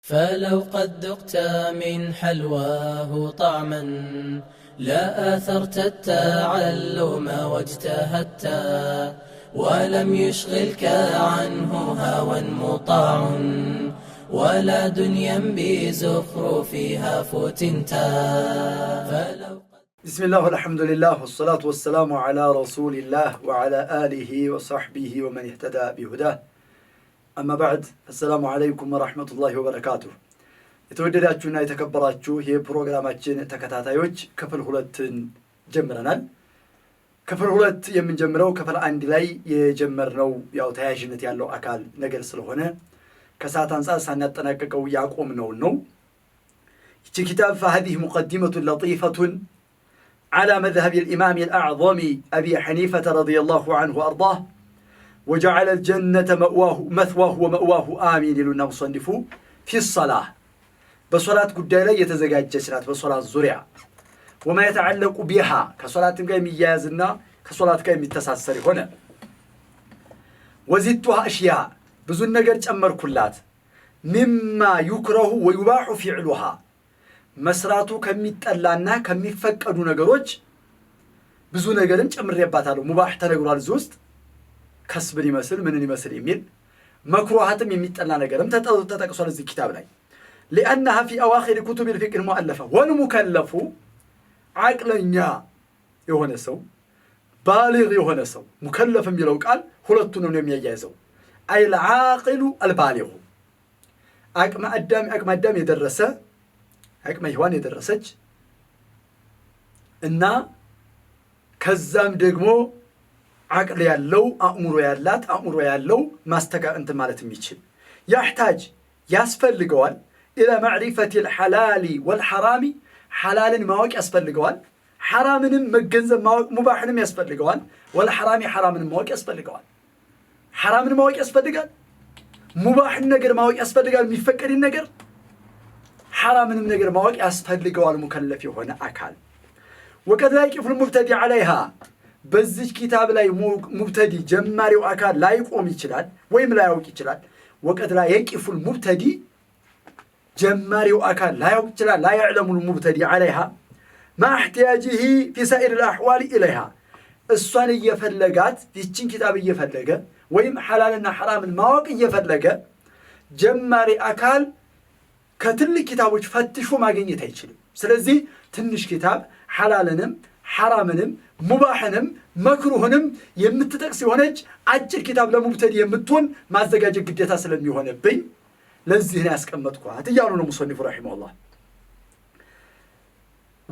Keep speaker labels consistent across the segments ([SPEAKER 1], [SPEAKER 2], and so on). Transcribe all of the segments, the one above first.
[SPEAKER 1] فلو قد ذقت من حلواه طعما لا آثرت التعلم واجتهدت ولم يشغلك عنه هوى مطاع ولا دنيا بزخرفها فتنت.
[SPEAKER 2] بسم الله والحمد لله والصلاة والسلام على رسول الله وعلى آله وصحبه ومن اهتدى بهداه. أما بعد، السلام عليكم ورحمة الله وبركاته. የተወደዳችሁና የተከበራችሁ የፕሮግራማችን ተከታታዮች ክፍል 2ን ጀምረናል። ክፍል 2 የምንጀምረው ክፍል 1 ላይ የጀመርነው ያው ተያያዥነት ያለው አካል ነገር ስለሆነ ከሰዓት አንፃር ሳናጠናቀቀው ያቆምነው ነው። ይቺ ኪታብ فهذه مقدمة لطيفة على مذهب الإمام الأعظم أبي حنيفة رضي الله عنه وأرضاه وجعل الجنة مثواه ومأواه آمين لنا مصنفو في الصلاة بصلاة قدالة يتزقاج جسرات بصلاة الزرع وما يتعلق بها كصلاة قيم يازنا كصلاة قيم التساسر هنا وزدتها أشياء بزن نقرج أمر كلات مما يكره ويباح فعلها مسراتو كم يتألانا كم يفكروا نقروج بزن نقرج أمر يباتالو مباح تنقرال زوست كسب يمثل من يمثل إيميل مكروهاتم يميتألانا نقرم تتقصر زي كتاب لي لأنها في أواخر كتب الفقه المؤلفة والمكلف عقلنيا يهونا سو بالغ يهونا سو مكلف يلو قال ሁለቱንም ነው የሚያያይዘው أي العاقل البالغ አቅመ አዳም የደረሰ አቅመ ሔዋን የደረሰች እና ከዛም ደግሞ عقل ያለው አእምሮ ያላት አእምሮ ያለው ማስተካከል ማለት የሚችል يحتاج ያስፈልገዋል إلى معرفة الحلال والحرام حلالا ማወቅ ያስፈልገዋል حرامንም መገንዘብ ማወቅ ሙባህንም ያስፈልገዋል والحرام حرامንም ማወቅ ያስፈልገዋል حرامንም ማወቅ ያስፈልጋል ሙባህን ነገር ማወቅ ያስፈልጋል የሚፈቀድ ነገር حرامንም ነገር ማወቅ ያስፈልገዋል ሙከለፍ የሆነ አካል وقد لا يقف المبتدئ عليها በዚህ ኪታብ ላይ ሙብተዲ ጀማሪው አካል ላይ ቆም ይችላል ወይም ላይ ያውቅ ይችላል وقد لا يقف المبتدئ جماريو أكان لا يوجد لا يعلم المبتدئ عليها مع احتياجه في سائر الأحوال إليها الصالح يفلقات في تشين كتاب يفلقه ويم حلالنا حرام المواقع يفلقه جماري أكال كتل كتاب فتشوا ما جنيه تيجي سلزي تنش كتاب حلالنم حرامنم مباحنم مكروهنم يمتتقسي هونج أجل كتاب لمبتدئ يمتون ما زجاج قديتها سلمي هون بين لذي ناس كمتكوا هتجارون المصنف رحمه الله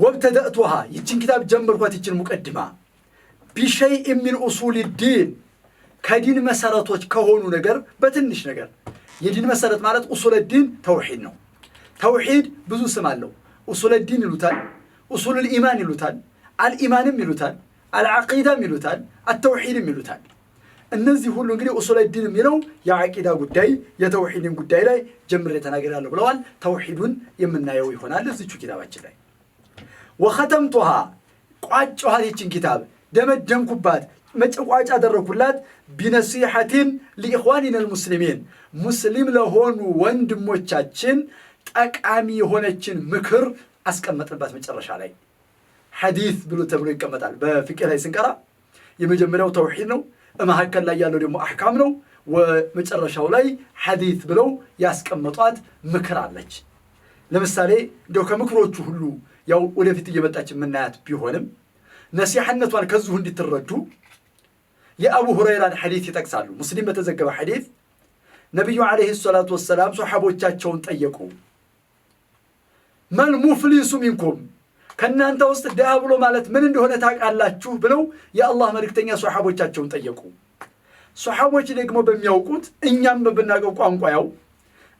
[SPEAKER 2] وابتدأتها يتشين كتاب جنبر واتيتشين مقدمة بشيء من أصول الدين كدين مسارات كهونو نجر بتنش نجر يدين مسارات مالت أصول الدين توحيدنا توحيد بزو سمالو أصول الدين يلوتان أصول الإيمان يلوتان الإيمان يلوتان العقيدة يلوتان التوحيد يلوتان እነዚህ ሁሉ እንግዲህ ኡሱል ዲን የሚለው የአቂዳ ጉዳይ የተውሂድን ጉዳይ ላይ ጀምሬ ተናገራለሁ ብለዋል። ተውሂዱን የምናየው ይሆናል እዚቹ ኪታባችን ላይ وختمتها ቋጭኋት ይችን ኪታብ ደመደምኩባት መጨቋጫ አደረኩላት بنصيحة لإخواننا المسلمين ሙስሊም ለሆኑ ወንድሞቻችን ጠቃሚ የሆነችን ምክር አስቀመጥንባት መጨረሻ ላይ ሐዲስ ብሎ ተብሎ ይቀመጣል በፍቅህ ላይ ስንቀራ የመጀመሪያው ተውሂድ ነው መሐከል ላይ ያለው ደግሞ አህካም ነው ወመጨረሻው ላይ ሐዲስ ብለው ያስቀመጧት ምክር አለች። ለምሳሌ እንደው ከምክሮቹ ሁሉ ያው ወደፊት እየመጣች ምናያት ቢሆንም ነሲሐነቷን ከዚሁ እንድትረዱ የአቡ ሁረይራን ሐዲስ ይጠቅሳሉ። ሙስሊም በተዘገበ ሐዲስ ነብዩ አለይሂ ሰላቱ ወሰለም ሱሐቦቻቸውን ጠየቁ መል ሙፍሊሱ ሚንኩም ከናንተ ውስጥ ደሃ ብሎ ማለት ምን እንደሆነ ታውቃላችሁ ብለው የአላህ መልእክተኛ ሱሐቦቻቸውን ጠየቁ። ሱሐቦች ደግሞ በሚያውቁት እኛም በብናቀው ቋንቋ ያው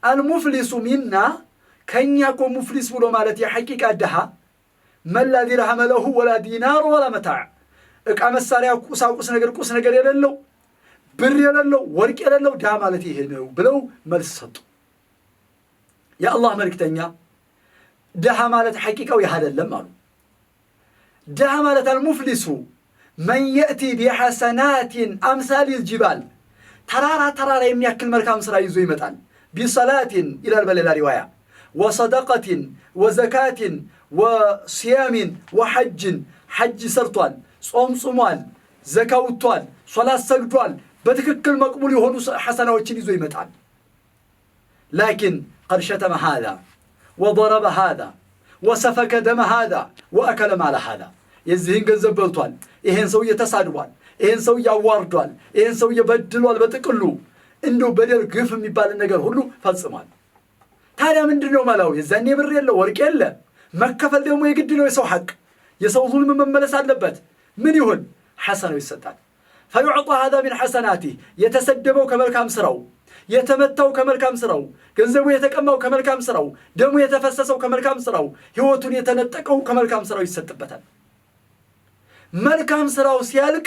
[SPEAKER 2] አልሙፍሊሱ ሚና ከኛኮ ሙፍሊስ ብሎ ማለት የሐቂቃ ደሃ መላ ዲርሃም ለሁ ወላ ዲናር ወላ መታዕ እቃ መሳሪያ ቁስ ነገር የሌለው ብር የሌለው ወርቅ የሌለው ደሃ ማለት ይሄ ነው ብለው መልስ ሰጡ። የአላህ መልእክተኛ ደሃ ማለት ሐቂቃው ይህ አይደለም አሉ። ደሃ ማለት المفلس من يأتي بحسنات أمثال الجبال ተራራ የሚያክል መልካም ስራ ይዞ ይመጣል بصلاة إلى البلد رواية وصدقة وزكاة وصيام وحج حج سرطان صوم صومال زكاة وطوال صلاة سجدوال بتككل مقبول يهونو حسنة وچن يزو يمتعن لكن قد شتم هذا وضرب هذا وسفك دم هذا وأكل مال هذا يزهين ገንዘብ በልቷል ይሄን ሰው የተሳድቧል ይሄን ሰው ያዋርዷል ይሄን ሰው ይበድሏል በጥቅሉ እንደው በደል ግፍ የሚባል ነገር ሁሉ ፈጽሟል ታዲያ ምንድነው ማላው የዛኔ ብር የለ ወርቅ የለ መከፈል ደግሞ የግድ ነው የሰው ሐቅ የሰው ዙልም መመለስ አለበት ምን ይሁን ሐሰናው ይሰጣል فيعطى هذا من حسناته يتسدبوا كملكام سراو የተመታው ከመልካም ስራው ገንዘቡ የተቀማው ከመልካም ስራው ደሙ የተፈሰሰው ከመልካም ስራው ህይወቱን የተነጠቀው ከመልካም ስራው ይሰጥበታል መልካም ስራው ሲያልቅ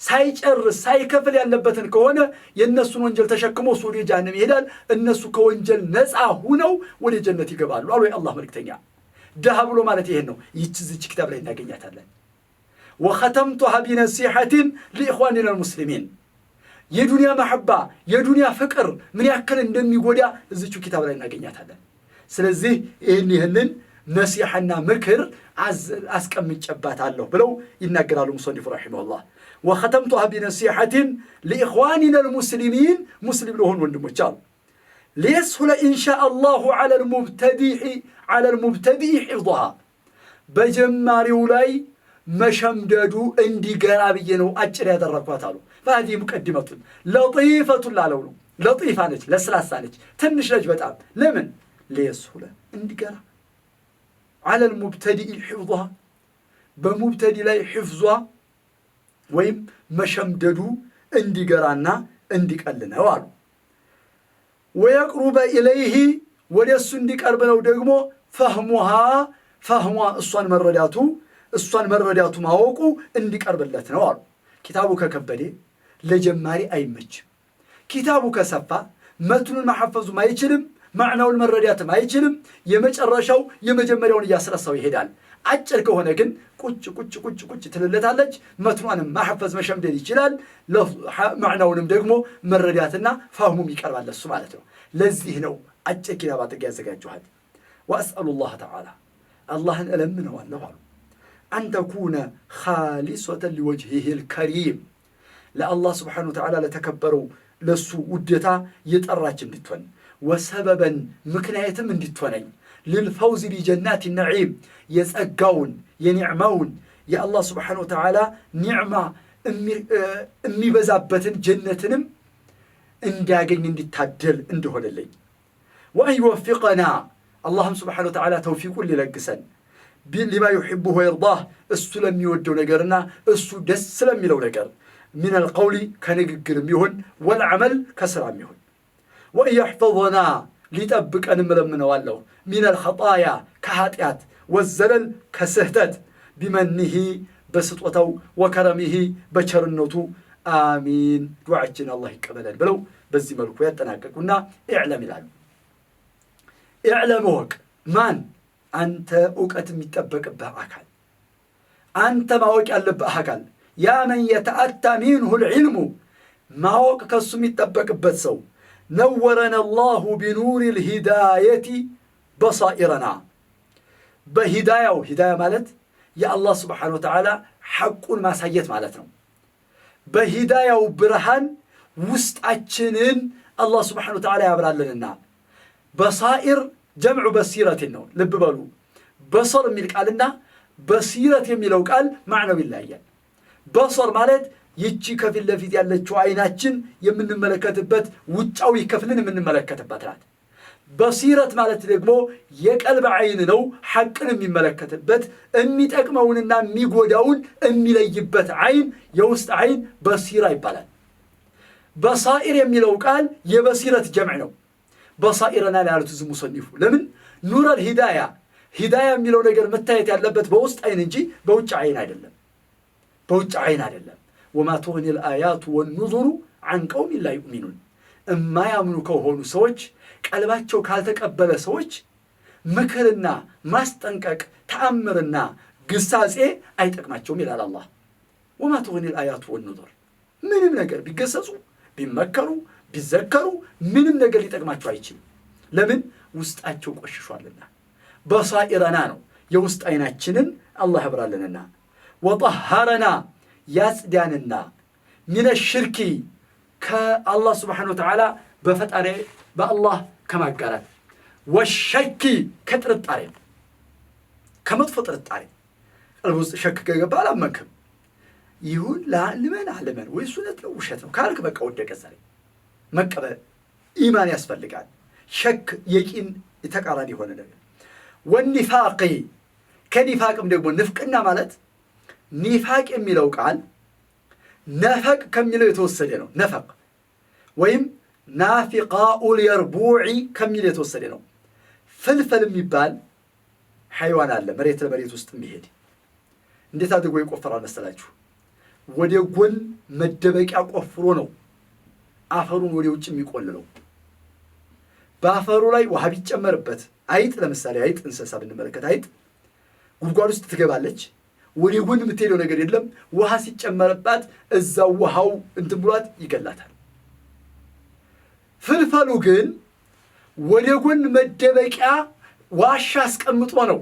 [SPEAKER 2] ሳይጨርስ ሳይከፍል ያለበትን ከሆነ የነሱን ወንጀል ተሸክሞ ወደ ጀሃነም ይሄዳል እነሱ ከወንጀል ነፃ ሆነው ወደ ጀነት ይገባሉ አሉ የአላህ መልእክተኛ ደሃ ብሎ ማለት ይሄን ነው ይህች ኪታብ ላይ እናገኛታለን وختمتها بنصيحة لإخواننا المسلمين የዱንያ መሐባ የዱንያ ፍቅር ምን ያክል እንደሚጎዳ እዚቹ ኪታብ ላይ እናገኛታለን ስለዚህ ይሄንን ነሲሐና ምክር አስቀምጬባታለሁ ብለው ይናገራሉ ሙሰኒፍ ረሂመሁላህ وختمتها بنصيحة لإخواننا المسلمين مسلم لهون ወንድሞቻው ليسهل إن شاء الله على المبتدئ حفظها በጀማሪው ላይ መሸምደዱ እንዲገራብዬ ነው አጭር ያደረኳታሉ فهذه مقدمة لطيفة لالو لطيفة نج لسلاسة نج تنش نج بتعب لمن ليسهولة اندقرا على المبتدئ حفظها بمبتدئ لا حفظها ويم مشمددو اندقرانا اندقلنا والو ويقرب إليه وليس اندقربنا ودقمو فهمها الصوان مرداتو ماوكو اندقربلتنا والو كتابو ككبدي لجماري አይመች ኪታቡ ከሰፋ መትኑን ማሐፈዙ ማይችልም ማዕናውን መረዳት ማይችልም የመጨረሻው የመጀመሪያውን ያስረሳው ይሄዳል አጭር ከሆነ ግን ቁጭ ትልለታለች መትኑንም ማሐፈዝ መሸምደድ ይችላል ማዕናውንም ደግሞ መረዳትና ፋህሙም ይቀርባል እሱ ማለት ነው ለዚህ ነው አጭር ኪታብ አጥቂ ያዘጋጁሃል واسال الله تعالى اللهን እለምነዋለሁ أن تكون خالصة لوجهه الكريم لا الله سبحانه وتعالى لتكبروا لسو ودتا يتراج اندتون وسببا مكنايتم اندتونين للفوز بجنات النعيم يسأقون ينعمون يا الله سبحانه وتعالى نعمة امي بزابة جنتنم انداقين اندتادل اندهول اللي وأن يوفقنا اللهم سبحانه وتعالى توفيق للقسن لما يحبه ويرضاه السلم يودو نقرنا السدس سلم يلو نقر من القول كنقر ميهن والعمل كسرام ميهن وإن يحفظنا لتبك أن ملمنا والله من الخطايا كهاتيات والزلل كسهتت بمنه بسطوته وكرمه بشرنوته آمين دعاءنا الله يقبل بلو بزي ملكو يتناققنا اعلم العلم اعلموك من أنت أوقات متبك بأكل أنت ما وك ألب بأكل يا من يتأتى منه العلم ما وك كسم متبك بتسو نورنا الله بنور الهداية بصائرنا بهداية وهداية مالت يا الله سبحانه وتعالى حق ما سيت مالتنا بهداية وبرهان وست أجنن الله سبحانه وتعالى يبرر لنا بصائر جمع بصيرة النور لب بالو بصر ملك قالنا بصيرة يميلو قال معنى بالله يعني بصر مالت يجي كفل لفيت ያለችው አይናችን የምንመለከትበት ውጫዊ ክፍልን የምንመለከትበት ናት በሲረት ማለት ደግሞ የቀልብ አይን ነው ሐቅን የሚመለከትበት የሚጠቅመውንና የሚጎዳውን የሚለይበት አይን የውስጥ አይን በሲራ ይባላል በሳኢር የሚለው ቃል የበሲረት ጀምዕ ነው በሳኢርና ያሉት ዝሙ ሰንፉ ለምን ኑር الهدايه ሂዳያ የሚለው ነገር መታየት ያለበት በውስጥ አይን እንጂ በውጭ አይን አይደለም በውጭ አይን አይደለም وما تغني الآيات والنذر عن قوم لا يؤمنون እማ ያምኑ ከሆኑ ሰዎች ቀልባቸው ካልተቀበለ ሰዎች ምክርና ማስጠንቀቅ ተአምርና ግሳጼ አይጠቅማቸውም ይላል አላህ وما تغني الآيات والنذر ምንም ነገር ቢገሰጹ ቢመከሩ ቢዘከሩ ምንም ነገር ሊጠቅማቸው አይችልም። ለምን? ውስጣቸው ቆሽሿልና። በሳኢረና ነው የውስጥ አይናችንን አላህ ያብራልንና። ወጠሃረና ያጽዳንና ሚነ ሽርኪ ከአላህ ስብሓነሁ ወተዓላ በፈጣሪ በአላህ ከማጋራት፣ ወሸኪ ከጥርጣሬ ከመጥፎ ጥርጣሬ ቀልብ ውስጥ ሸክ ከገባ አላመንክም። ይሁን ልመን ወይስ እውነት ነው ውሸት ነው ካልክ በቃ ወደቀ። ዛሬ መቀበል ኢማን ያስፈልጋል። ሸክ የቂን የተቃራኒ የሆነ ነገር። ወኒፋቂ ከኒፋቅም ደግሞ ንፍቅና ማለት ኒፋቅ የሚለው ቃል ነፈቅ ከሚለው የተወሰደ ነው። ነፈቅ ወይም ናፊቃኡል የርቡዒ ከሚለው የተወሰደ ነው። ፍልፈል የሚባል ሐይዋን አለ መሬት ለመሬት ውስጥ የሚሄድ። እንዴት አድርጎ ይቆፈራል መሰላችሁ? ወደ ጎን መደበቂያ ቆፍሮ ነው አፈሩን ወደ ውጭ የሚቆልለው። በአፈሩ ላይ ውሃ ቢጨመርበት፣ አይጥ ለምሳሌ አይጥ እንስሳ ብንመለከት አይጥ ጉድጓድ ውስጥ ትገባለች። ወደ ጎን የምትሄደው ነገር የለም። ውሃ ሲጨመርባት እዛው ውሃው እንትን ብሏት ይገላታል። ፍልፈሉ ግን ወደ ጎን መደበቂያ ዋሻ አስቀምጦ ነው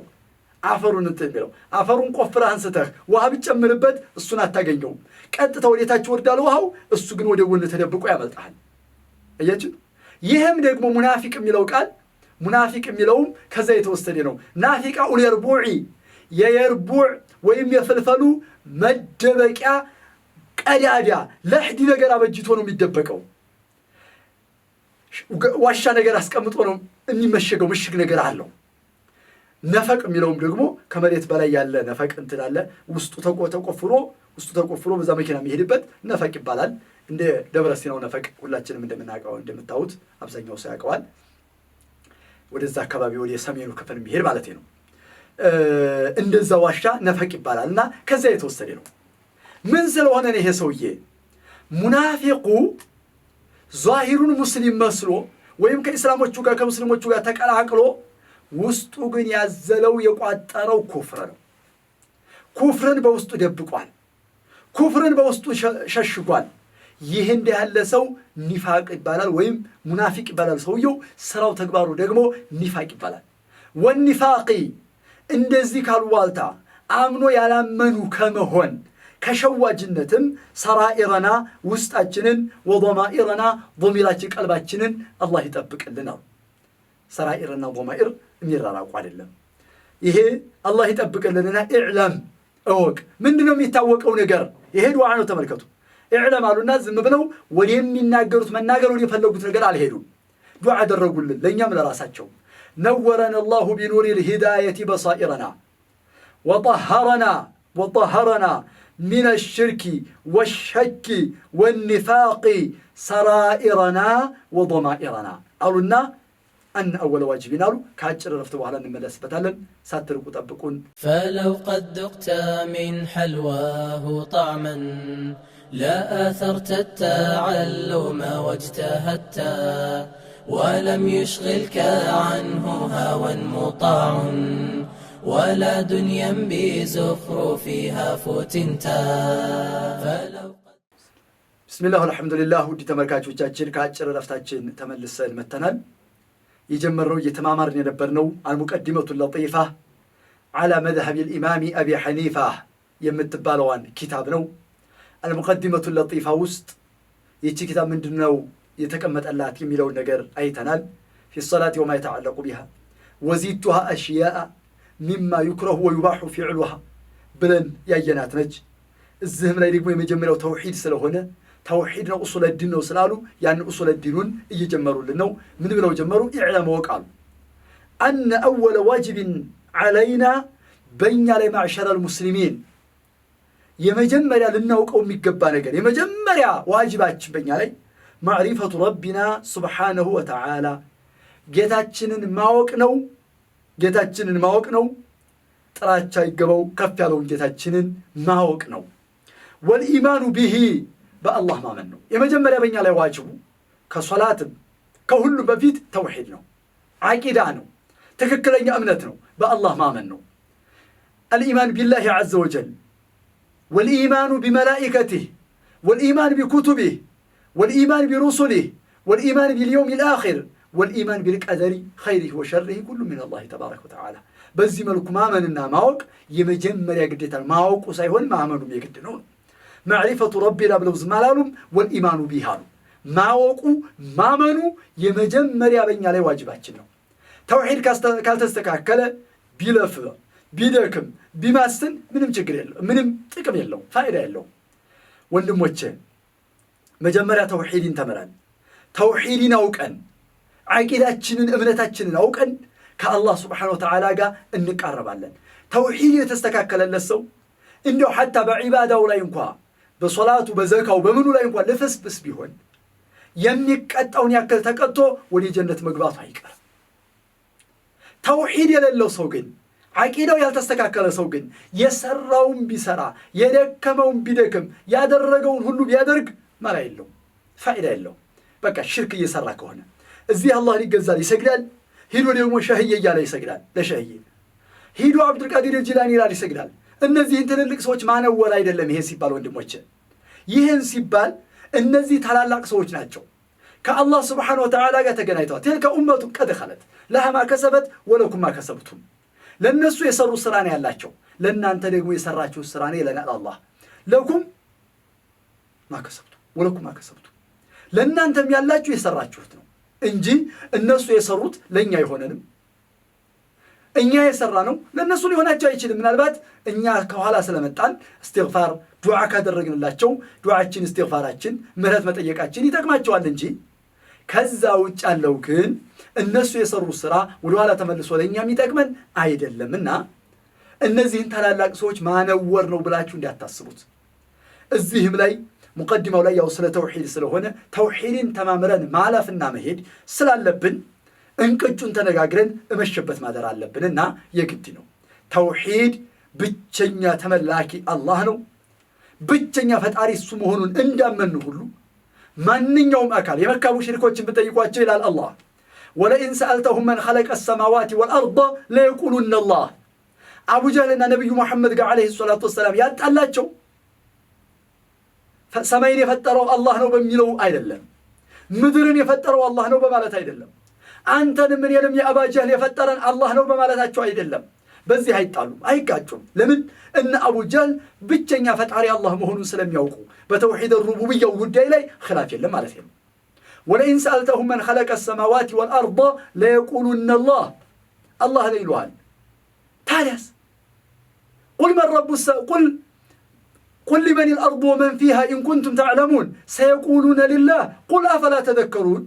[SPEAKER 2] አፈሩን እንትን የሚለው። አፈሩን ቆፍረህ አንስተህ ውሃ ቢጨምርበት እሱን አታገኘውም። ቀጥታ ወደታች ወርዳል ውሃው፣ እሱ ግን ወደ ጎን ተደብቆ ያመልጣል። አያችሁ? ይህም ደግሞ ሙናፊቅ የሚለው ቃል ሙናፊቅ የሚለውም ከዛ የተወሰደ ነው። ናፊቃኡል የርቡዒ የየርቡዕ ወይም የፍልፈሉ መደበቂያ ቀዳዳ ለሕዲ ነገር አበጅቶ ነው የሚደበቀው። ዋሻ ነገር አስቀምጦ ነው የሚመሸገው። ምሽግ ነገር አለው። ነፈቅ የሚለውም ደግሞ ከመሬት በላይ ያለ ነፈቅ እንትን አለ። ውስጡ ተቆፍሮ በዛ መኪና የሚሄድበት ነፈቅ ይባላል። እንደ ደብረ ሲናው ነፈቅ ሁላችንም እንደምናውቀው እንደምታዩት አብዛኛው ሰው ያውቀዋል። ወደዛ አካባቢ ወደ ሰሜኑ ክፍል የሚሄድ ማለት ነው። እንደዛ ዋሻ ነፈቅ ይባላል እና ከዛ የተወሰደ ነው። ምን ስለሆነ ነው ይሄ ሰውዬ ሙናፊቁ ዛሂሩን ሙስሊም መስሎ ወይም ከእስላሞቹ ጋር ከሙስሊሞቹ ጋር ተቀላቅሎ ውስጡ ግን ያዘለው የቋጠረው ኩፍር ነው። ኩፍርን በውስጡ ደብቋል። ኩፍርን በውስጡ ሸሽጓል። ይህ እንዲህ ያለ ሰው ኒፋቅ ይባላል ወይም ሙናፊቅ ይባላል። ሰውየው ስራው ተግባሩ ደግሞ ኒፋቅ ይባላል። ወኒፋቂ እንደዚህ ካልዋልታ አምኖ ያላመኑ ከመሆን ከሸዋጅነትም ሰራኢረና ውስጣችንን ወضማኢረና ضሚራችን ቀልባችንን አላህ ይጠብቅልናል። ሰራኢርና ضማኢር የሚራራቁ አይደለም። ይሄ አላህ ይጠብቅልንና ኢዕለም እወቅ። ምንድነው የሚታወቀው ነገር? ይሄ ዱዓ ነው። ተመልከቱ። ኢዕለም አሉና ዝም ብለው ወደ የሚናገሩት መናገር ወደ የፈለጉት ነገር አልሄዱም። ዱዓ አደረጉልን ለኛም ለራሳቸው። ነወረና አላሁ ቢኑሪ الهداية بصائرنا وطهرنا من الشرك والشك والنفاق سرائرنا وضمائرنا قالوا أن أول واجبين قالوا كاجر رفت وعلى نملس بتالا ساتركوا طبقون.
[SPEAKER 1] فلو قد ذقت من حلواه طعما لا آثرت التعلم واجتهدت ولم يشغلك عنه هوى مطاع ولا دنيا بزخرفها فتنتا.
[SPEAKER 2] بسم الله والحمد لله. ودي ተመልካቾቻችን ከአጭር ረፍታችን ተመልሰን መተናል። የጀመረው እየተማማርን የነበርነው المقدمة اللطيفة على مذهب الإمام أبي حنيفة የምትባለዋን ኪታብ ነው። المقدمة اللطيفة ውስጥ ይህች ኪታብ ምንድነው የተቀመጠላት የሚለውን ነገር አይተናል። في الصلاة وما يتعلق بها وزيدتها أشياء مما يكره ويباح فعلها ብለን ያየናት ነች። እዚህም ላይ ደግሞ የመጀመሪያው ተውሂድ ስለሆነ ተውሂድ ነው ኡሱል ዲን ነው ስላሉ ያን ኡሱል ዲኑን እየጀመሩልን ነው። ምን ብለው ጀመሩ? ኢዕለም ወቃሉ أن أول واجب علينا በእኛ ላይ معشر المسلمين የመጀመሪያ ልናውቀው የሚገባ ነገር የመጀመሪያ ዋጅባችን በእኛ ላይ معرفة ربنا سبحانه وتعالى ጌታችንን ማወቅ ነው። ጥራቻ ይገባው ከፍ ያለውን ጌታችንን ማወቅ ነው። والإيمان به በአላህ ማመን ነው። የመጀመሪያ በእኛ ላይ ዋጅቡ ከሶላትም ከሁሉ በፊት ተውሂድ ነው፣ ዓቂዳ ነው፣ ትክክለኛ እምነት ነው፣ በአላህ ማመን ነው። الإيمان بالله عز وجل والإيمان بملائكته والإيمان بكتبه والإيمان برسله والإيمان باليوم الآخر والإيمان بالقدر خيره وشره كل من الله تبارك وتعالى بزي ملك مامننا ماوق يمجمر يقديتا ماوق وسايهون مامنو بيقدنون معرفة ربنا بلوز مالالهم والإيمان بها ماوق مامنو يمجمر يابن عليه واجباتنا توحيد كالتستكاكل بيلف بيدكم بماسن منم ችግር የለው ምንም ጥቅም የለው ፋይዳ የለው ወንድሞቼ መጀመሪያ ተውሂድን ተመራን ተውሂድን አውቀን ዓቂዳችንን እምነታችንን አውቀን ከአላህ Subhanahu Wa Ta'ala ጋር እንቀርባለን ተውሂድ የተስተካከለለት ሰው እንደው حتى በዒባዳው ላይ እንኳን በሶላቱ በዘካው በምኑ ላይ እንኳን ለፈስብስ ቢሆን የሚቀጣውን ያክል ተቀጥቶ ወደ ጀነት መግባቱ አይቀርም ተውሂድ የሌለው ሰው ግን ዓቂዳው ያልተስተካከለ ሰው ግን የሰራውን ቢሰራ የደከመውን ቢደክም ያደረገውን ሁሉ ቢያደርግ ማላ የለው ፋይዳ የለው በቃ ሽርክ እየሰራ ከሆነ እዚህ አላህ ሊገዛል ይሰግዳል ሄዶ ደግሞ ሸህዬ እያለ ይሰግዳል ለሸህዬ ሄዶ አብዱል ቃዲር ጂላኒ ይላል ይሰግዳል እነዚህን ትልልቅ ሰዎች ማነወር አይደለም ይሄን ሲባል ወንድሞቼ ይሄን ሲባል እነዚህ ታላላቅ ሰዎች ናቸው ከአላህ Subhanahu Wa Ta'ala ጋር ተገናኝተዋል تلك امه قد خلت لها ما كسبت ولكم ما كسبتم ለነሱ የሰሩ ስራ ነው ያላቸው ለናንተ ደግሞ የሰራችሁ ስራ ነው ይለናል አላህ ለኩም ما كسبتم ولكم ما كسبتم ለናንተም ያላችሁ የሰራችሁት ነው እንጂ እነሱ የሰሩት ለኛ አይሆነንም እኛ የሰራነው ለነሱ ሊሆናቸው አይችልም ምናልባት እኛ ከኋላ ስለመጣን استغفار ዱዓ ካደረግንላቸው ዱዓችን استغفارአችን ምህረት መጠየቃችን ይጠቅማቸዋል እንጂ ከዛ ውጭ ያለው ግን እነሱ የሰሩ ስራ ወደ ኋላ ተመልሶ ለኛ የሚጠቅመን አይደለምና እነዚህን ታላላቅ ሰዎች ማነወር ነው ብላችሁ እንዲያታስቡት እዚህም ላይ ሙቀዲማው ላይ ያው ስለ ተውሂድ ስለሆነ ተውሂድን ተማምረን ማለፍና መሄድ ስላለብን እንቅጩን ተነጋግረን እመሸበት ማደር አለብንና የግድ ነው ተውሂድ ብቸኛ ተመላኪ አላህ ነው ብቸኛ ፈጣሪ እሱ መሆኑን እንዳመኑ ሁሉ ማንኛውም አካል የመካ ሙሽሪኮችን በጠይቋቸው ይላል አላህ ولئن سألتهم من خلق السماوات والأرض ليقولون الله أبو جهل النبي محمد عليه الصلاة والسلام يتألاቸው ሰማይን የፈጠረው አላህ ነው በሚለው አይደለም ምድርን የፈጠረው አላህ ነው በማለት አይደለም አንተንም እኔንም የአባ ጀህል የፈጠረን አላህ ነው በማለታቸው አይደለም በዚህ አይጣሉም አይጋጩም ለምን እነ አቡ ጀህል ብቸኛ ፈጣሪ አላህ መሆኑን ስለሚያውቁ በተውሂድ الربوبية ጉዳይ ላይ خلاف የለም ማለት ነው ولئن سألتهم من خلق السماوات والأرض ليقولون الله الله لا يلوهن تاليس قل لمن الأرض ومن فيها إن كنتم تعلمون سيقولون لله قل أفلا تذكرون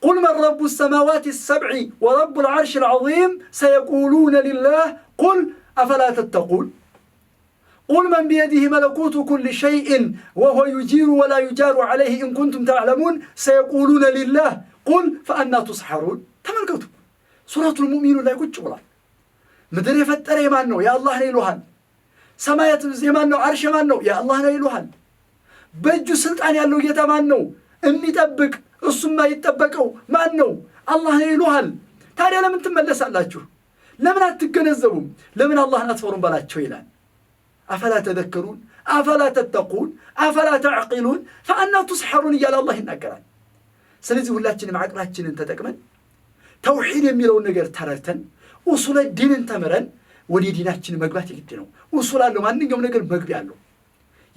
[SPEAKER 2] قل من رب السماوات السبع ورب العرش العظيم سيقولون لله قل أفلا تتقون قل من بيده ملكوت كل شيء وهو يجير ولا يجار عليه إن كنتم تعلمون سيقولون لله قل فأنا تسحرون تملكتوا سورة المؤمنون لا يقول جبرا مدر يفتر يمانو يا الله ليلوهن سمايات يمانو عرش يمانو يا الله ليلوهن بجو سلطان يالو يتمانو امي تبك السما يتبكو مانو الله ليلوهن تاري لمن تملس علاجو لمن أتكنزبهم لمن الله أتفرون بلاتشو إلان أفلا تذكرون أفلا تتقون أفلا تعقلون فأنا تسحرون يا الله النقران سلزي ولاتشن معك راتشن انت تكمن توحيد يميلون نقر ترتن وصول الدين انتمرن ودي ديناتشن مقبات يقدنو وصول اللو ما نقم نقر مقبي اللو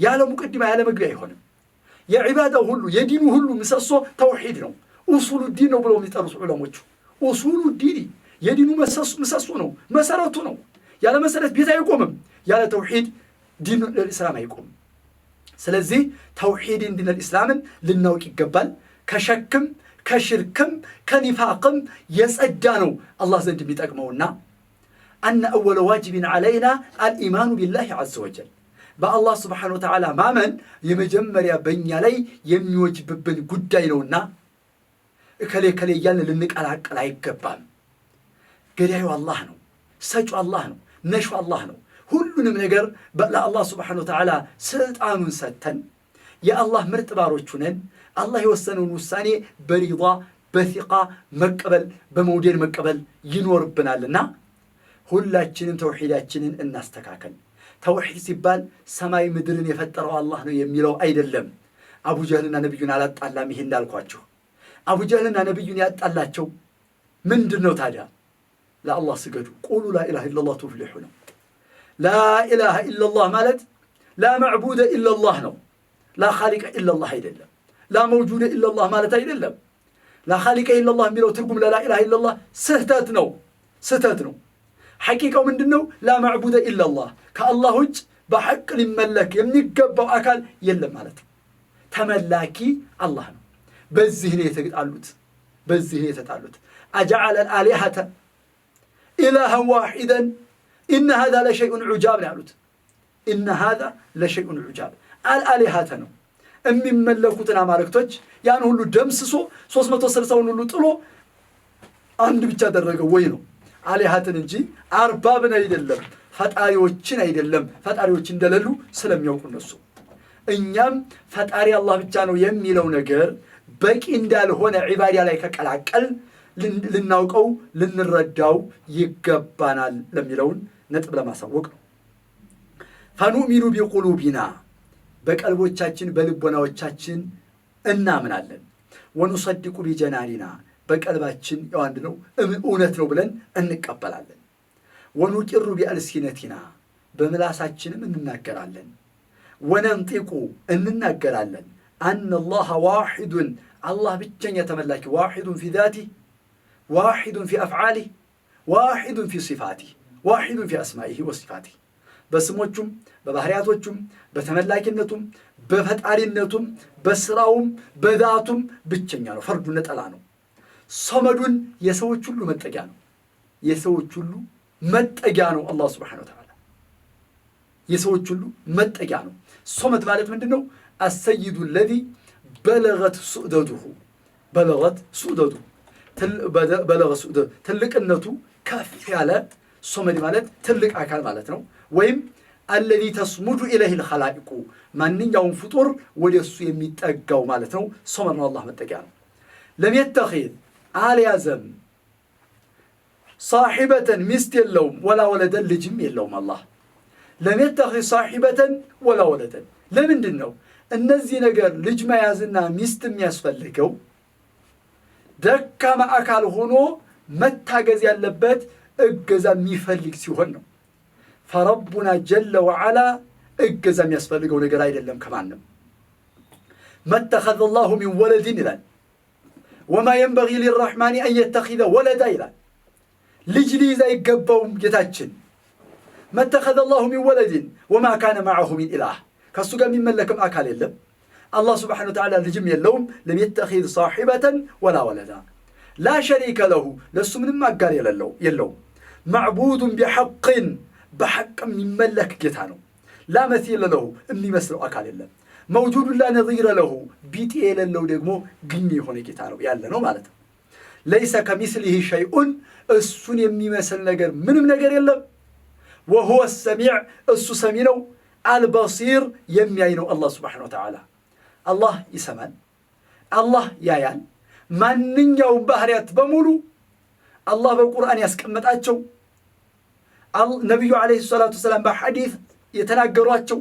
[SPEAKER 2] يا لو مقدمة يا لو مقبي يهونم يا عبادة هلو يا دين هلو مساسو توحيد نو وصول الدين نو بلو مترسو علموچو وصول الدين يا دين مساسو نو مسارتو نو يا لمسارت بيتا يقومم يا توحيد دين الإسلام يقوم سلزي توحيد دين الإسلام للنوك يقبل كشكم كشركم كنفاقم يسأجانو الله زند بيتقمونا أن أول واجب علينا الإيمان بالله عز وجل بالله سبحانه وتعالى ما من يمجمر يا بني علي يميوجب بن قدينونا كلي يالنا لنك على يقبل قريعو الله نو سجو الله نو نشو الله نو ሁሉንም ነገር ለአላህ Subhanahu Wa Ta'ala ስልጣኑን ሰተን የአላህ ምርጥ ባሮች ነን አላህ የወሰነውን ውሳኔ በሪዳ በثقة መቀበል በመውደድ መቀበል ይኖርብናልና ሁላችንም ተውሂዳችንን እናስተካከል ተውሂድ ሲባል ሰማይ ምድርን የፈጠረው አላህ ነው የሚለው አይደለም አቡ ጀህልና ነብዩን አላጣላም። ይሄ እንዳልኳችሁ አቡ ጀህልና ነብዩን ያጣላቸው ምንድነው ታዲያ? ለአላህ ስገዱ፣ ቁሉ ላ ኢላሃ ኢላላህ ቱፍሊሑ ነው። ላ ኢላሃ ኢላላህ ማለት ላ መዕቡደ ኢላላህ ነው። ላ ኻሊቀ ኢላላህ አይደለም። ላ መውጁደ ኢላላህ ማለት አይደለም። ላ ኻሊቀ ኢላላህ የሚለው ትርጉም ለላ ኢላሃ ኢላላህ ስህተት ነው። ሐቂቃው ምንድነው? ላ መዕቡደ ኢላላህ ከአላህ ውጭ በሐቅ ሊመለክ የሚገባው አካል የለም ማለት ነው። ተመላኪ አላህ ነው። በዚህ ነው የተጣሉት። አጀዐለ አልአሊሀተ ኢላሃን ዋሂደን ኢነ ሃዛ ለሸይኡን ዑጃብ ነው ያሉት። ኢነ ሃዛ ለሸይኡን ዑጃብ አልአሊሀተ ነው የሚመለኩትን አማልክቶች ያን ሁሉ ደምስሶ 360ውን ሁሉ ጥሎ አንድ ብቻ አደረገው ወይ ነው አሊሀትን እንጂ አርባብን አይደለም፣ ፈጣሪዎችን አይደለም። ፈጣሪዎች እንደሌሉ ስለሚያውቁ እነሱ እኛም ፈጣሪ አላህ ብቻ ነው የሚለው ነገር በቂ እንዳልሆነ ዒባዳ ላይ ከቀላቀል ልናውቀው ልንረዳው ይገባናል ለሚለውን ነጥብ ለማሳወቅ ነው። ፈኑእሚኑ ቢቁሉቢና በቀልቦቻችን በልቦናዎቻችን እናምናለን። ወኑሰድቁ ቢጀናኒና በቀልባችን ያው አንድ ነው እውነት ነው ብለን እንቀበላለን። ወኑቂሩ ቢአልሲነቲና በምላሳችንም እንናገራለን። ወነንጢቁ እንናገራለን አነላህ ዋሂዱን አላህ ብቸኛ ተመላኪ ዋሂዱን ፊ ዛቲህ ዋሂዱን ፊ አፍዓሊህ ዋሂዱን ፊ ሲፋቲህ ዋሂዱን ፊ አስማኢህ ወሲፋቲህ በስሞቹም በባህሪያቶቹም በተመላኪነቱም በፈጣሪነቱም በስራውም በዛቱም ብቸኛ ነው። ፈርዱ ነጠላ ነው። ሰመዱን የሰዎች ሁሉ መጠጊያ ነው። አላህ ሱብሓነሁ ወተዓላ የሰዎች ሁሉ መጠጊያ ነው። ሶመድ ማለት ምንድነው? አሰይዱ ለዚ በለገት ሱዕደቱሁ ትልቅነቱ ከፍ ያለ ሶመድ ማለት ትልቅ አካል ማለት ነው። ወይም አለዚ ተስሙዱ ኢለይሂል ኸላኢቁ ማንኛውም ፍጡር ወደሱ የሚጠጋው ማለት ነው። ሶመድ ነው፣ አላህ መጠጊያ ነው። ለም የተኺዝ አልያዘም ሳሒበተን ሚስት የለውም፣ ወላ ወለደን ልጅም የለውም። አላህ ለም የተኺዝ ሳሒበተን ወላ ወለደን። ለምንድን ነው እነዚህ ነገር ልጅ መያዝና ሚስት የሚያስፈልገው? ደካማ አካል ሆኖ መታገዝ ያለበት እገዛ የሚፈልግ ሲሆን ነው። ፈረቡና ጀለ ወዓላ እገዛ የሚያስፈልገው ነገር አይደለም ከማንም። መተኸዘ ላሁ ሚን ወለድን ይላል። ወማ የንበጊ ሊረሕማን አን የተኺዘ ወለዳ ይላል። ልጅ ሊይዝ አይገባውም ጌታችን። መተኸዘ ላሁ ሚን ወለድን ወማ ካነ መዐሁ ሚን ኢላህ ከእሱ ጋር የሚመለክም አካል የለም። አላህ ስብሓነሁ ወተዓላ ልጅም የለውም። ለም የተኺዝ ሳሒበተን ወላ ወለዳ ላ ሸሪከ ለሁ ለእሱ ምንም አጋር የለውም። ማዕቡዱን ቢሐቅን በሐቅ የሚመለክ ጌታ ነው። ላ መሲለ ለሁ የሚመስለው አካል የለም። መውጁዱን ላ ነዚረ ለሁ ቢጤ የሌለው ደግሞ ግኝ የሆነ ጌታ ነው ያለ ነው ማለት ነው። ለይሰ ከሚስሊሂ ሸይኡን እሱን የሚመስል ነገር ምንም ነገር የለም። ወሁወ ሰሚዕ እሱ ሰሚ ነው። አልበሲር የሚያይ ነው። አላህ ስብሓነሁ ወተዓላ አላህ ይሰማል፣ አላህ ያያል። ማንኛውም ባህሪያት በሙሉ አላህ በቁርአን ያስቀመጣቸው ነቢዩ ዓለይሂ ሰላቱ ወሰላም በሐዲስ የተናገሯቸው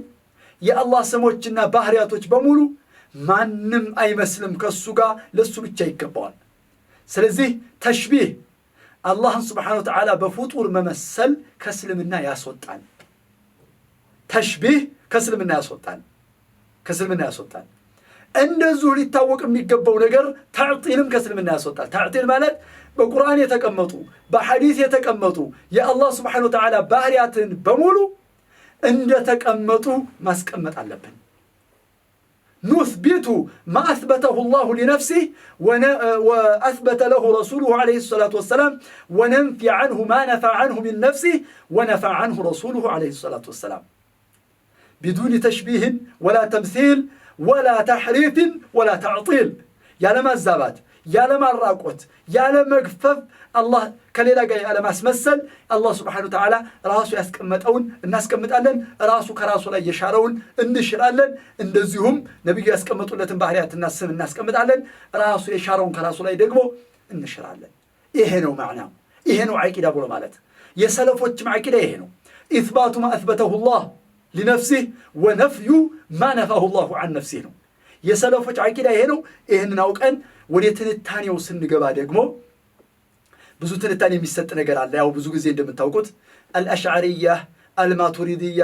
[SPEAKER 2] የአላህ ስሞችና ባህሪያቶች በሙሉ ማንም አይመስልም ከሱ ጋር ለሱ ብቻ ይገባዋል። ስለዚህ ተሽቢህ አላህን ስብሓነሁ ወተዓላ በፍጡር መመሰል ከእስልምና ያስወጣል። ተሽቢህ ከእስልምና ያስወጣል። እንደዚሁ ሊታወቅ የሚገባው ነገር ተዕጢልም ከእስልምና ያስወጣል። ተዕጢል ማለት በቁርአን የተቀመጡ በሐዲስ የተቀመጡ የአላህ ስብሓነሁ ወተዓላ ባህሪያትን በሙሉ እንደተቀመጡ ማስቀመጥ አለብን። ኑስቢቱ ማ አስበተሁ ላሁ ሊነፍሲህ ወአስበተ ለሁ ረሱሉሁ ዓለይሂ ሰላቱ ወሰላም ወነንፊ ዐንሁ ማ ነፋ ዐንሁ ሚን ነፍሲህ ወነፋ ዐንሁ ረሱሉሁ ዓለይሂ ሰላቱ ወሰላም ቢዱኒ ተሽቢህን ወላ ተምሲል ወላ ተሕሪፍን ወላ ተዕጢል ያለማዛባት ያለማራቆት ያለመግፈፍ አላህ ከሌላ ጋር ያለማስመሰል አላህ ስብሓነሁ ወተዓላ ራሱ ያስቀመጠውን እናስቀምጣለን፣ ራሱ ከራሱ ላይ የሻረውን እንሽራለን። እንደዚሁም ነቢዩ ያስቀመጡለትን ባህሪያትና ስም እናስቀምጣለን፣ ራሱ የሻረውን ከራሱ ላይ ደግሞ እንሽራለን። ይሄ ነው ማዕናው። ይሄ ነው ዓቂዳ ብሎ ማለት። የሰለፎችም ዓቂዳ ይሄ ነው። ኢስባቱ ማ አስበተሁ ላህ ሊነፍሲህ ወነፍዩ ማ ነፋሁ ላሁ ዐን ነፍሲህ ነው። የሰለፎች አቂዳ ይሄ ነው። ይሄንን አውቀን ወደ ትንታኔው ስንገባ ደግሞ ብዙ ትንታኔ የሚሰጥ ነገር አለ። ያው ብዙ ጊዜ እንደምታውቁት አልአሽዓሪያ፣ አልማቱሪዲያ፣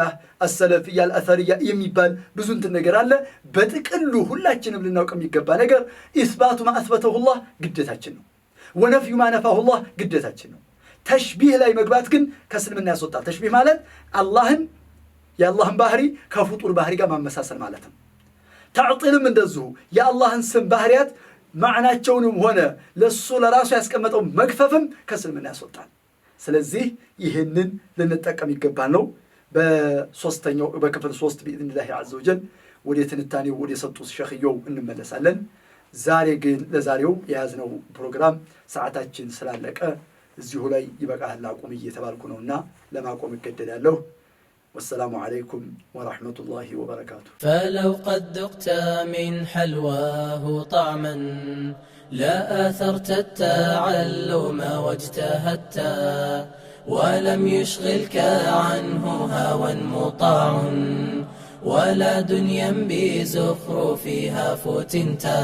[SPEAKER 2] አሰለፊያ፣ አልአተሪያ የሚባል ብዙ እንትን ነገር አለ። በጥቅሉ ሁላችንም ልናውቅ የሚገባ ነገር ኢስባቱ ማ አስበተሁላህ ግዴታችን ነው፣ ወነፍዩ ማ ነፋሁላህ ግዴታችን ነው። ተሽቢህ ላይ መግባት ግን ከእስልምና ያስወጣል። ተሽቢህ ማለት አላህን የአላህን ባህሪ ከፍጡር ባህሪ ጋር ማመሳሰል ማለት ነው። ተዕጢልም እንደዚሁ የአላህን ስም ባህሪያት ማዕናቸውንም ሆነ ለሱ ለራሱ ያስቀመጠው መግፈፍም ከእስልምና ያስወጣል። ስለዚህ ይህንን ልንጠቀም ይገባል ነው። በክፍል 3 ቢኢዝኒላሂ ዐዘ ወጀል ወደ ትንታኔው ወደ ሰጡት ሸኽየው እንመለሳለን። ዛሬ ግን ለዛሬው የያዝነው ፕሮግራም ሰዓታችን ስላለቀ እዚሁ ላይ ይበቃል አቁም እየተባልኩ ነውና ለማቆም እገደዳለሁ። والسلام عليكم ورحمة الله وبركاته.
[SPEAKER 1] فلو قد ذقت من حلواه طعما لا آثرت التعلم واجتهدت ولم يشغلك عنه هوى مطاع ولا دنيا بزخرفها فتنتا.